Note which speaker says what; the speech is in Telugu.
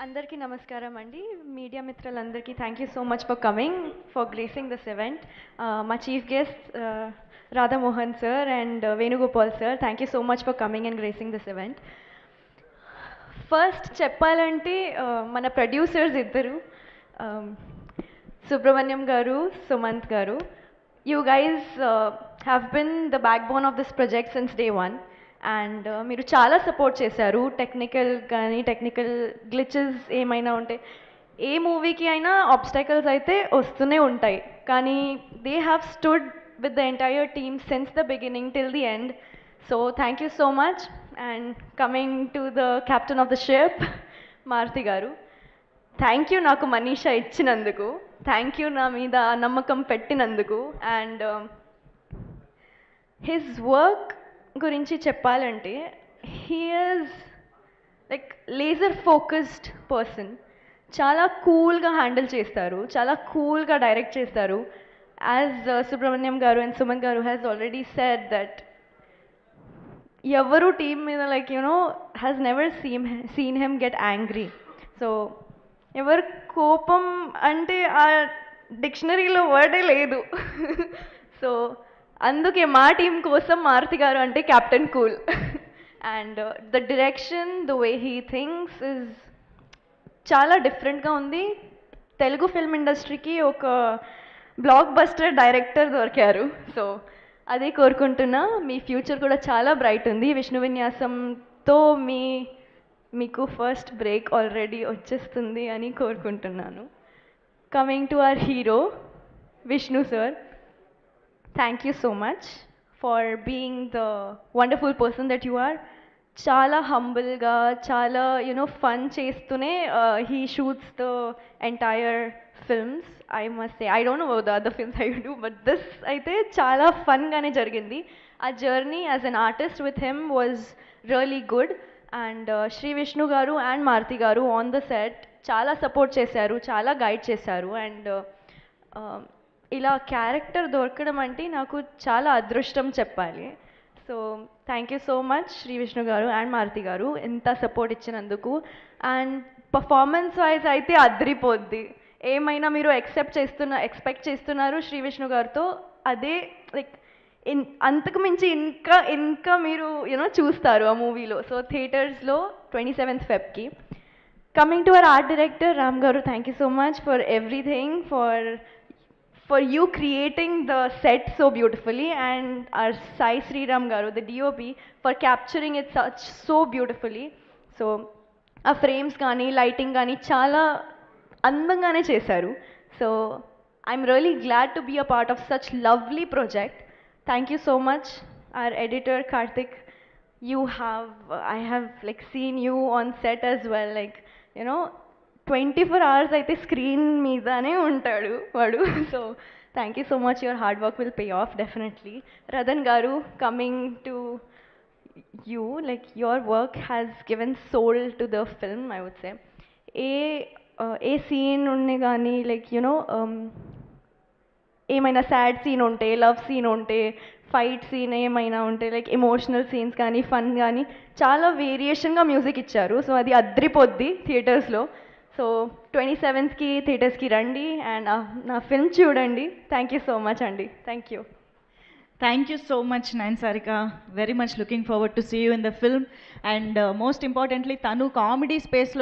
Speaker 1: అందరికీ నమస్కారం అండి. మీడియా మిత్రులందరికీ thank you so much for coming, for gracing this event. మా chief guest Radhamohan sir and Venugopal sir, thank you so much for coming and gracing this event. First చెప్పాలంటే మన ప్రొడ్యూసర్స్ ఇద్దరు, Subrahmanyam garu, Sumanth garu. You guys have been the backbone of this project since day one. And మీరు చాలా సపోర్ట్ చేశారు. టెక్నికల్ గ్లిచెస్ ఏమైనా ఉంటే, ఏ మూవీకి అయినా ఆబ్స్టకల్స్ అయితే వస్తూనే ఉంటాయి, కానీ they have stood with the entire team since the beginning till the end. So thank you so much. And coming to the captain of the ship, Maruthi గారు, థ్యాంక్ యూ నాకు మనీషా ఇచ్చినందుకు, థ్యాంక్ యూ నా మీద నమ్మకం పెట్టినందుకు. అండ్ హిజ్ వర్క్ గురించి చెప్పాలంటే, he is like laser focused person. చాలా కూల్గా హ్యాండిల్ చేస్తారు, చాలా కూల్గా డైరెక్ట్ చేస్తారు. యాజ్ సుబ్రహ్మణ్యం గారు అండ్ సుమన్ గారు హ్యాస్ ఆల్రెడీ సెడ్ దట్ ఎవరు టీమ్ మీద like you know has never seen him get angry. So ఎవరు కోపం అంటే ఆ డిక్షనరీలో వర్డే లేదు. సో అందుకే మా టీం కోసం మారుతి గారు అంటే captain cool. And the direction, the way he thinks is చాలా డిఫరెంట్గా ఉంది. తెలుగు ఫిల్మ్ ఇండస్ట్రీకి ఒక బ్లాక్ బస్టర్ డైరెక్టర్ దొరికారు. సో అదే కోరుకుంటున్నా. మీ ఫ్యూచర్ కూడా చాలా బ్రైట్ ఉంది. విష్ణు విన్యాసంతో మీకు ఫస్ట్ బ్రేక్ ఆల్రెడీ వచ్చేస్తుంది అని కోరుకుంటున్నాను. Coming to our hero Vishnu sir, thank you so much for being the wonderful person that you are. చాలా హంబుల్గా, చాలా ఫన్ చేస్తూనే he shoots the entire films. I must say, I don't know the other films I do, but this అయితే చాలా ఫన్గానే జరిగింది. ఆ journey as an artist with him was really good. And Shri Vishnu garu and Maruthi garu on the set చాలా సపోర్ట్ చేశారు, చాలా గైడ్ చేశారు. అండ్ ఇలా క్యారెక్టర్ దొరకడం అంటే నాకు చాలా అదృష్టం చెప్పాలి. So thank you so much Shri Vishnu garu and Maruthi గారు ఎంత సపోర్ట్ ఇచ్చినందుకు. అండ్ పర్ఫార్మెన్స్ వైజ్ అయితే అదిరిపోద్ది. ఏమైనా మీరు ఎక్స్పెక్ట్ చేస్తున్నారు శ్రీ విష్ణు గారితో, అదే లైక్ అంతకు మించి ఇంకా మీరు చూస్తారు ఆ మూవీలో. సో థియేటర్స్లో 27th Febకి. Coming to our art director Ram garu, thank you so much for everything, for you creating the set so beautifully, and our Sai Sriram garu, the DOP, for capturing it so beautifully. So a frames gaani, lighting gaani chaala andangane chesaru. So I'm really glad to be a part of such lovely project. Thank you so much. Our editor Karthik, I have like seen you on set as well, like 24 hours అయితే స్క్రీన్ మీదనే ఉంటాడు వాడు. So thank you so much. Your hard work will pay off definitely. Ratan garu, coming to you, like your work has given soul to the film, I would say. A scene ఉండే కానీ లైక్ ఏమైనా సాడ్ సీన్ ఉంటే, లవ్ సీన్ ఉంటే, ఫైట్ సీన్ ఏమైనా ఉంటే, లైక్ ఎమోషనల్ సీన్స్ కానీ, ఫన్ కానీ, చాలా వేరియేషన్గా మ్యూజిక్ ఇచ్చారు. సో అది అద్రిపోద్ది థియేటర్స్లో. సో 27th థియేటర్స్కి రండి అండ్ నా ఫిల్మ్ చూడండి. థ్యాంక్ యూ సో మచ్ అండి. Thank you.
Speaker 2: Thank you so much, Nayan Sarika. Very much looking forward to see you in the film. And most importantly, Tanu comedy space lo